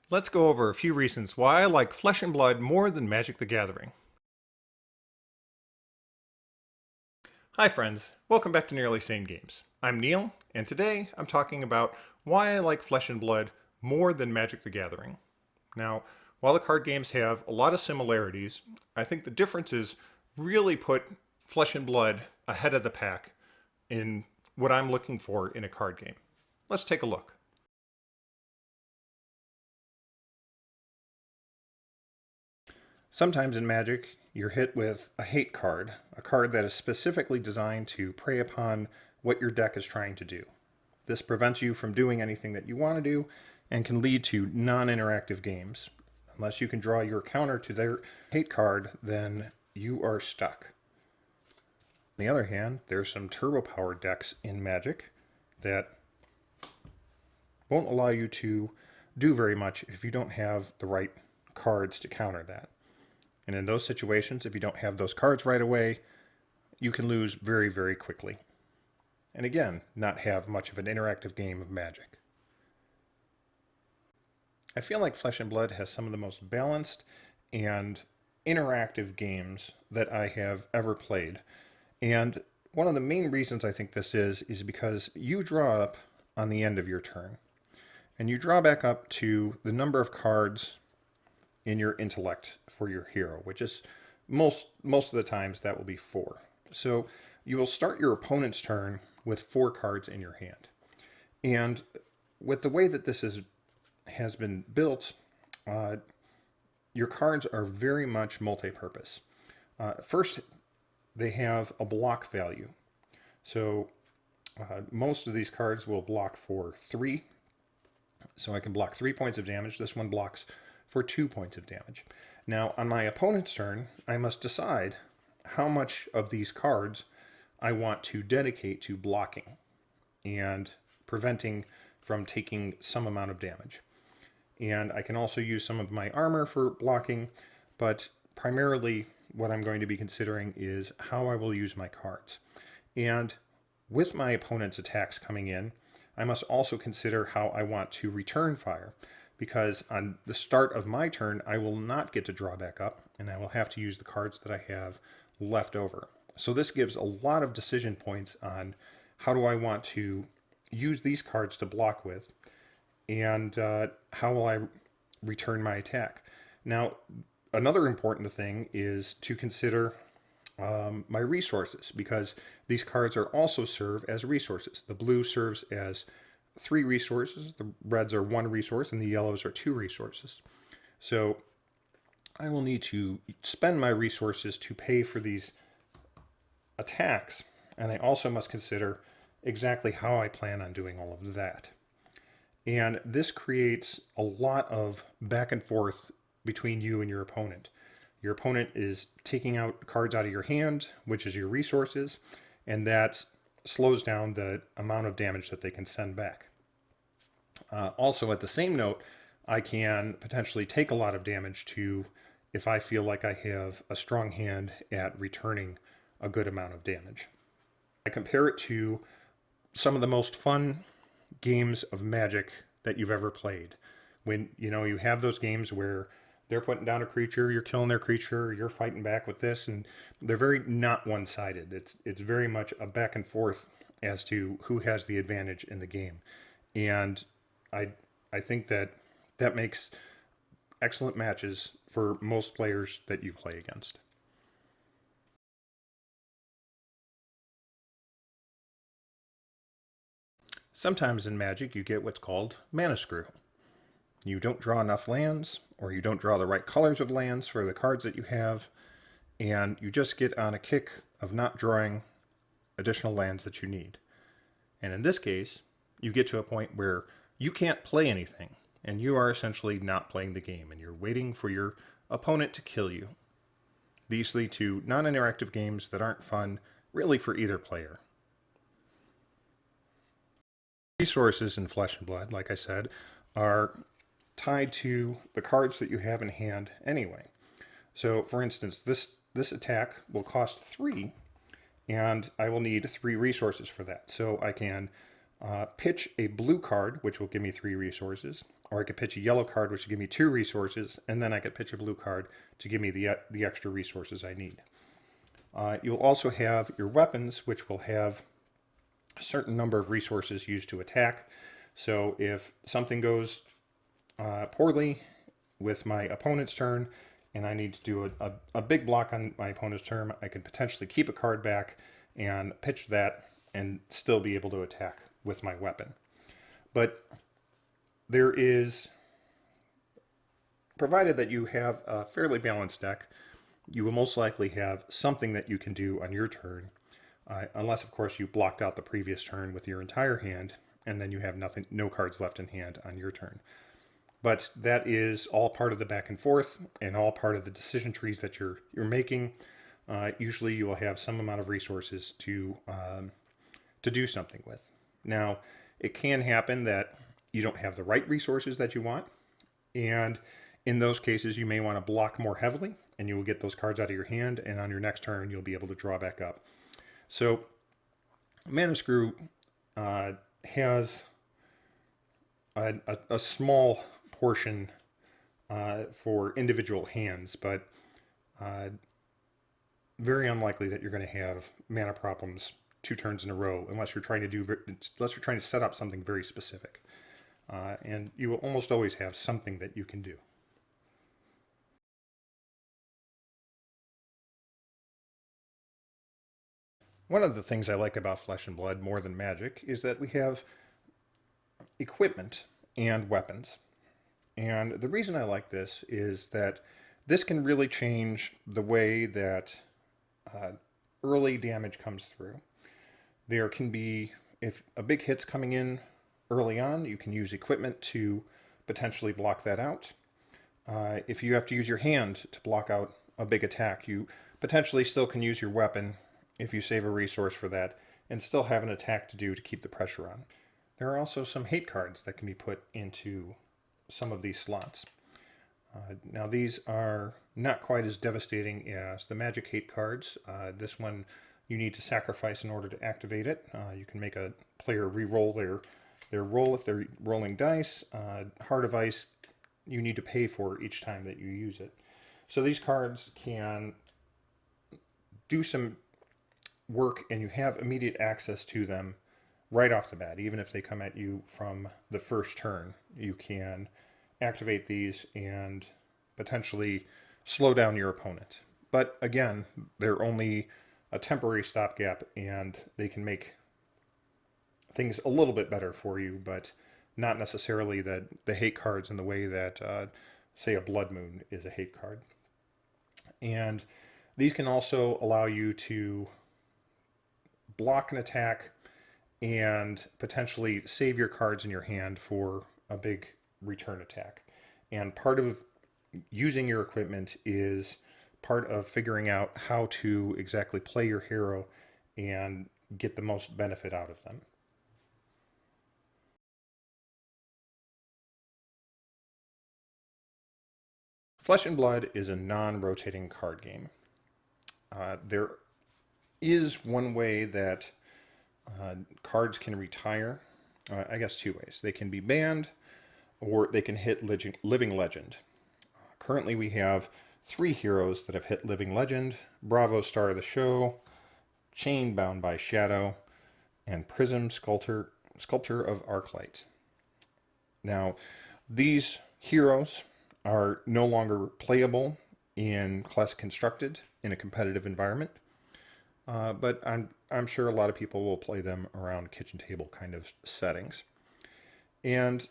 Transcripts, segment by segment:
Let's go over a few reasons why I like Flesh and Blood more than Magic the Gathering. Hi friends, welcome back to Nearly Sane Games. I'm Neil, and today I'm talking about why I like Flesh and Blood more than Magic the Gathering. Now, while the card games have a lot of similarities, I think the differences really put Flesh and Blood ahead of the pack in what I'm looking for in a card game. Let's take a look. Sometimes in Magic, you're hit with a hate card, a card that is specifically designed to prey upon what your deck is trying to do. This prevents you from doing anything that you want to do and can lead to non-interactive games. Unless you can draw your counter to their hate card, then you are stuck. On the other hand, there's some turbo-powered decks in Magic that won't allow you to do very much if you don't have the right cards to counter that. And in those situations, if you don't have those cards right away, you can lose very, very quickly. And again, not have much of an interactive game of Magic. I feel like Flesh and Blood has some of the most balanced and interactive games that I have ever played. And one of the main reasons I think this is because you draw up on the end of your turn. And you draw back up to the number of cards in your intellect for your hero, which is most of the times that will be 4. So you will start your opponent's turn with 4 cards in your hand. And with the way that this has been built, your cards are very much multi-purpose. First, they have a block value. So most of these cards will block for 3. So I can block 3 points of damage. This one blocks for 2 points of damage. Now, on my opponent's turn, I must decide how much of these cards I want to dedicate to blocking and preventing from taking some amount of damage. And I can also use some of my armor for blocking, but primarily what I'm going to be considering is how I will use my cards. And with my opponent's attacks coming in, I must also consider how I want to return fire, because on the start of my turn, I will not get to draw back up, and I will have to use the cards that I have left over. So this gives a lot of decision points on how do I want to use these cards to block with, and how will I return my attack. Now, another important thing is to consider my resources, because these cards are also serve as resources. The blue serves as 3 resources, the reds are 1 resource, and the yellows are 2 resources. So I will need to spend my resources to pay for these attacks, and I also must consider exactly how I plan on doing all of that. And this creates a lot of back and forth between you and your opponent. Your opponent is taking out cards out of your hand, which is your resources, and that slows down the amount of damage that they can send back. Also, at the same note, I can potentially take a lot of damage if I feel like I have a strong hand at returning a good amount of damage. I compare it to some of the most fun games of Magic that you've ever played. When you have those games where they're putting down a creature, you're killing their creature, you're fighting back with this, and they're very not one-sided. It's very much a back and forth as to who has the advantage in the game. And I think that makes excellent matches for most players that you play against. Sometimes in Magic you get what's called mana screw. You don't draw enough lands, or you don't draw the right colors of lands for the cards that you have, and you just get on a kick of not drawing additional lands that you need. And in this case, you get to a point where you can't play anything, and you are essentially not playing the game, and you're waiting for your opponent to kill you. These lead to non-interactive games that aren't fun, really, for either player. Resources in Flesh and Blood, like I said, are tied to the cards that you have in hand anyway. So, for instance, this attack will cost 3, and I will need 3 resources for that. So I can pitch a blue card, which will give me 3 resources, or I could pitch a yellow card, which will give me 2 resources, and then I could pitch a blue card to give me the extra resources I need. You'll also have your weapons, which will have a certain number of resources used to attack. So if something goes poorly with my opponent's turn, and I need to do a big block on my opponent's turn, I can potentially keep a card back and pitch that and still be able to attack with my weapon. But there is, provided that you have a fairly balanced deck, you will most likely have something that you can do on your turn, unless of course you blocked out the previous turn with your entire hand, and then you have nothing, no cards left in hand on your turn. But that is all part of the back and forth, and all part of the decision trees that you're making. Usually, you will have some amount of resources to do something with. Now, it can happen that you don't have the right resources that you want, and in those cases, you may want to block more heavily, and you will get those cards out of your hand, and on your next turn, you'll be able to draw back up. So, Mana Screw has a small portion for individual hands, but very unlikely that you're going to have mana problems 2 turns in a row unless you're trying to set up something very specific. And you will almost always have something that you can do. One of the things I like about Flesh and Blood more than Magic is that we have equipment and weapons. And the reason I like this is that this can really change the way that early damage comes through. There can be, if a big hit's coming in early on, you can use equipment to potentially block that out. If you have to use your hand to block out a big attack, you potentially still can use your weapon if you save a resource for that and still have an attack to do to keep the pressure on. There are also some hate cards that can be put into some of these slots. Now these are not quite as devastating as the Magic hate cards. This one you need to sacrifice in order to activate it. You can make a player re-roll their roll if they're rolling dice. Heart of Ice you need to pay for each time that you use it. So these cards can do some work and you have immediate access to them right off the bat. Even if they come at you from the first turn, you can activate these and potentially slow down your opponent. But again, they're only a temporary stopgap and they can make things a little bit better for you, but not necessarily the hate cards in the way that, say, a Blood Moon is a hate card. And these can also allow you to block an attack and potentially save your cards in your hand for a big return attack. And part of using your equipment is part of figuring out how to exactly play your hero and get the most benefit out of them. Flesh and Blood is a non-rotating card game. There is one way that cards can retire. I guess 2 ways. They can be banned or they can hit Living Legend. Currently we have 3 heroes that have hit Living Legend: Bravo, Star of the Show, Chain Bound by Shadow, and Prism, Sculptor of Arclight. Now, these heroes are no longer playable in Classic Constructed in a competitive environment, but I'm sure a lot of people will play them around kitchen table kind of settings. And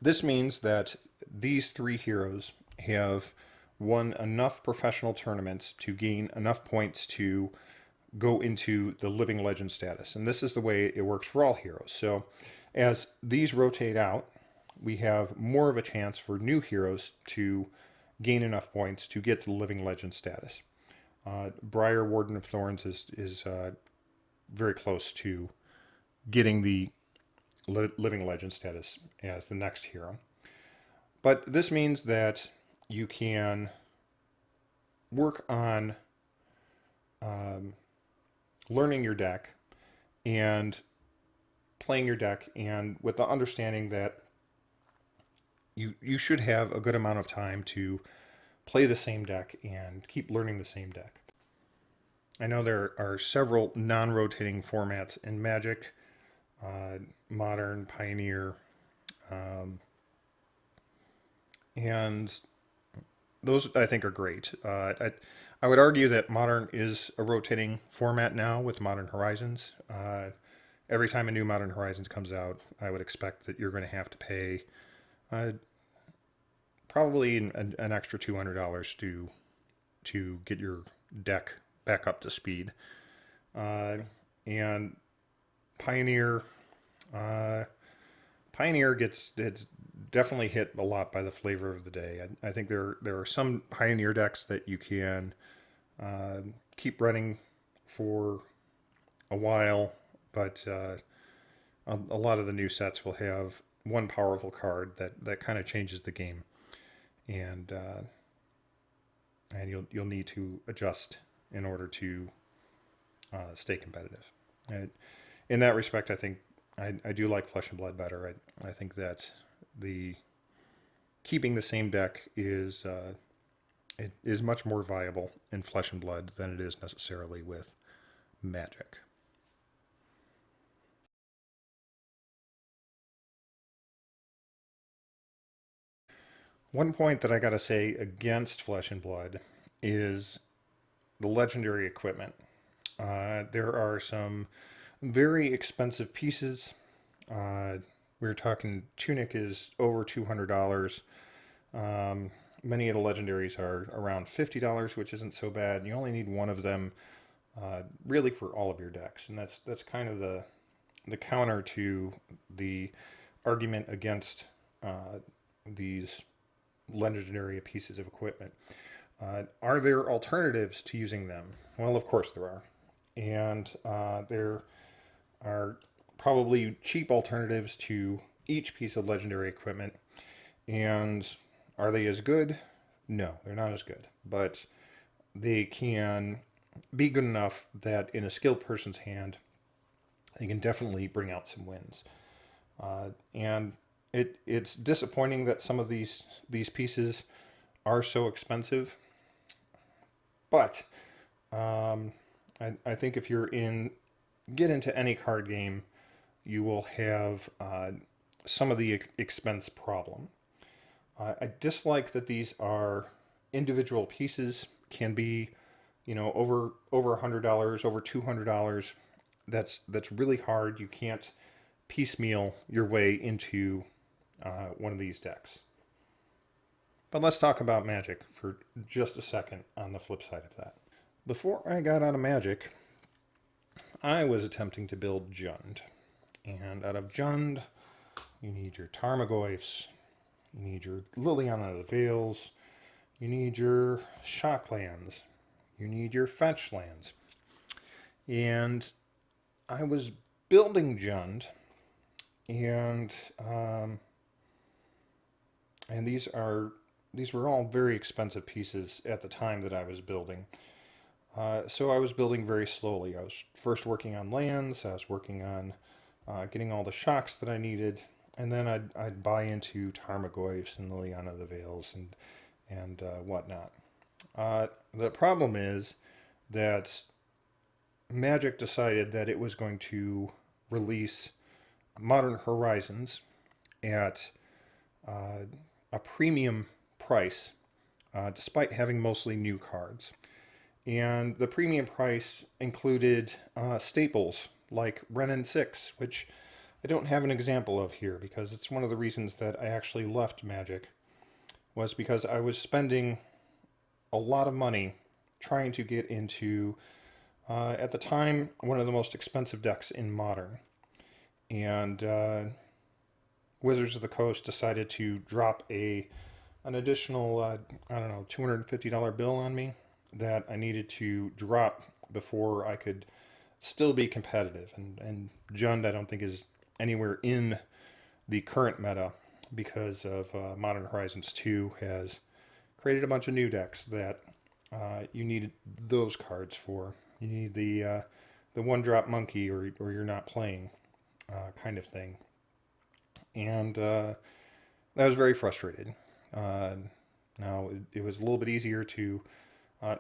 this means that these 3 heroes have won enough professional tournaments to gain enough points to go into the Living Legend status. And this is the way it works for all heroes. So as these rotate out, we have more of a chance for new heroes to gain enough points to get to the Living Legend status. Briar, Warden of Thorns is very close to getting the Living Legend status as the next hero. But this means that you can work on learning your deck and playing your deck and with the understanding that you should have a good amount of time to play the same deck and keep learning the same deck. I know there are several non-rotating formats in Magic, Modern, Pioneer, um, and those I think are great. I would argue that Modern is a rotating format now with Modern Horizons. Every time a new Modern Horizons comes out, I would expect that you're going to have to pay uh, probably an extra $200 to get your deck back up to speed. Uh, and Pioneer, uh, Pioneer gets it's definitely hit a lot by the flavor of the day. I think there are some Pioneer decks that you can uh, keep running for a while, but a lot of the new sets will have one powerful card that kind of changes the game, and you'll need to adjust in order to stay competitive. And in that respect, I think I do like Flesh and Blood better. I think that the keeping the same deck it is much more viable in Flesh and Blood than it is necessarily with Magic. One point that I gotta say against Flesh and Blood is the legendary equipment. There are some very expensive pieces. Uh, we were talking Tunic is over $200. Um, Many of the legendaries are around $50, which isn't so bad. You only need one of them, really, for all of your decks, and that's kind of the counter to the argument against these legendary pieces of equipment. Are there alternatives to using them? Well, of course there are, and there are probably cheap alternatives to each piece of legendary equipment. And are they as good? No, they're not as good. But they can be good enough that in a skilled person's hand, they can definitely bring out some wins. And it's disappointing that some of these pieces are so expensive. But um, I think if you're get into any card game, you will have some of the expense problem. I dislike that these are individual pieces, can be, over $100, over $200. That's really hard. You can't piecemeal your way into one of these decks. But let's talk about Magic for just a second on the flip side of that. Before I got out of Magic, I was attempting to build Jund. And out of Jund, you need your Tarmogoyfs, you need your Liliana of the Vales, you need your Shocklands, you need your Fetch lands. And I was building Jund, and and these were all very expensive pieces at the time that I was building. So I was building very slowly. I was first working on lands. I was working on getting all the shocks that I needed, and then I'd buy into Tarmogoyfs and Liliana of the Vales and whatnot. The problem is that Magic decided that it was going to release Modern Horizons at uh, a premium price, despite having mostly new cards. And the premium price included staples like Renin 6, which I don't have an example of here because it's one of the reasons that I actually left Magic, was because I was spending a lot of money trying to get into, at the time, one of the most expensive decks in Modern. And Wizards of the Coast decided to drop an additional, I don't know, $250 bill on me that I needed to drop before I could still be competitive. And Jund, I don't think, is anywhere in the current meta because of Modern Horizons 2 has created a bunch of new decks that you need those cards for. You need the one drop monkey or you're not playing. kind of thing. And I was very frustrated. Uh, Now, it was a little bit easier to.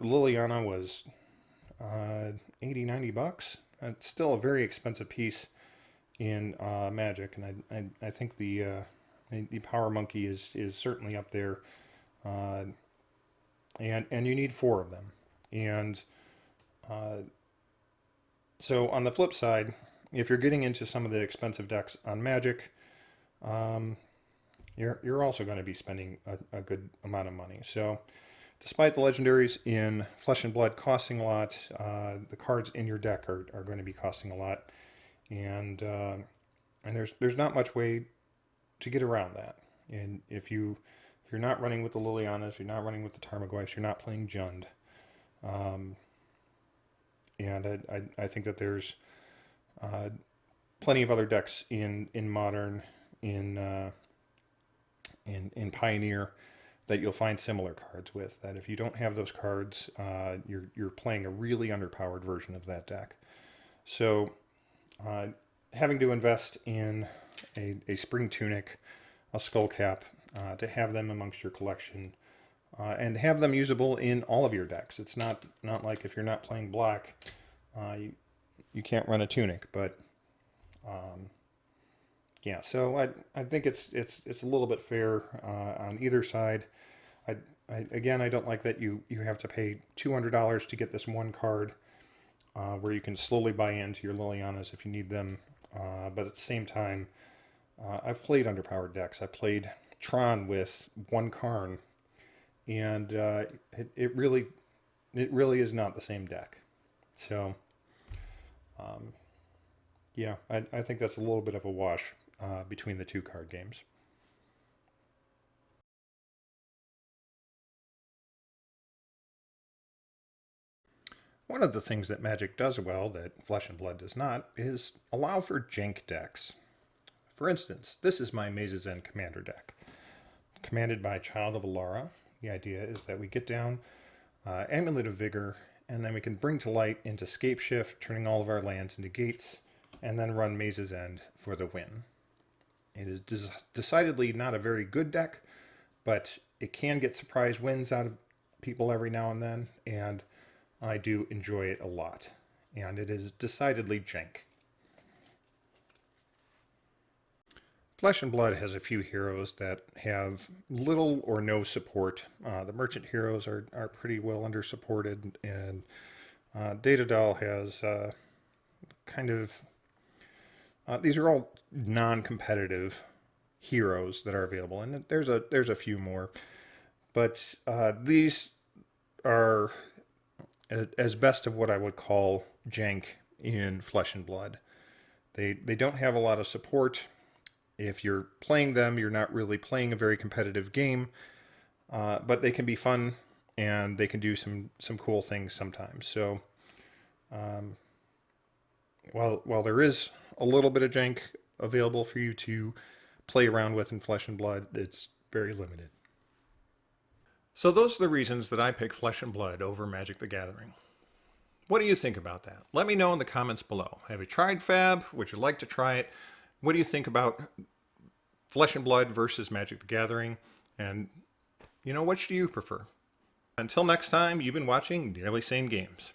Liliana was 80, 90 bucks. It's still a very expensive piece in Magic, and I think the Power Monkey is certainly up there. Uh, and you need four of them. And uh, so on the flip side, if you're getting into some of the expensive decks on Magic, um, you're also going to be spending a good amount of money. So despite the legendaries in Flesh and Blood costing a lot, the cards in your deck are going to be costing a lot, and there's not much way to get around that. And if you're not running with the Lilianas, you're not running with the Tarmogoyfs, you're not playing Jund. Um, and I think that there's uh, plenty of other decks in Modern, in in Pioneer, that you'll find similar cards with. That if you don't have those cards, you're playing a really underpowered version of that deck. So uh, having to invest in a Spring Tunic, a Skullcap, to have them amongst your collection, and have them usable in all of your decks. It's not like if you're not playing black, you can't run a Tunic, but um, yeah. So I think it's a little bit fair on either side. I, again, I don't like that you have to pay $200 to get this one card, where you can slowly buy into your Lilianas if you need them. But at the same time, I've played underpowered decks. I played Tron with one Karn, and it really is not the same deck. So um, yeah, I think that's a little bit of a wash between the two card games. One of the things that Magic does well that Flesh and Blood does not is allow for jank decks. For instance, this is my Maze's End Commander deck, commanded by Child of Alara. The idea is that we get down Amulet of Vigor, and then we can bring to light into Scape Shift, turning all of our lands into gates, and then run Maze's End for the win. It is decidedly not a very good deck, but it can get surprise wins out of people every now and then, and I do enjoy it a lot. And it is decidedly jank. Flesh and Blood has a few heroes that have little or no support. The merchant heroes are pretty well under supported, and Data Doll has kind of. These are all non-competitive heroes that are available, and there's a few more, but these are as best of what I would call jank in Flesh and Blood. They don't have a lot of support. If you're playing them, you're not really playing a very competitive game, but they can be fun and they can do some cool things sometimes. So um, while there is a little bit of jank available for you to play around with in Flesh and Blood, it's very limited. So those are the reasons that I pick Flesh and Blood over Magic the Gathering. What do you think about that? Let me know in the comments below. Have you tried Fab? Would you like to try it? What do you think about Flesh and Blood versus Magic the Gathering? And, which do you prefer? Until next time, you've been watching Nearly Sane Games.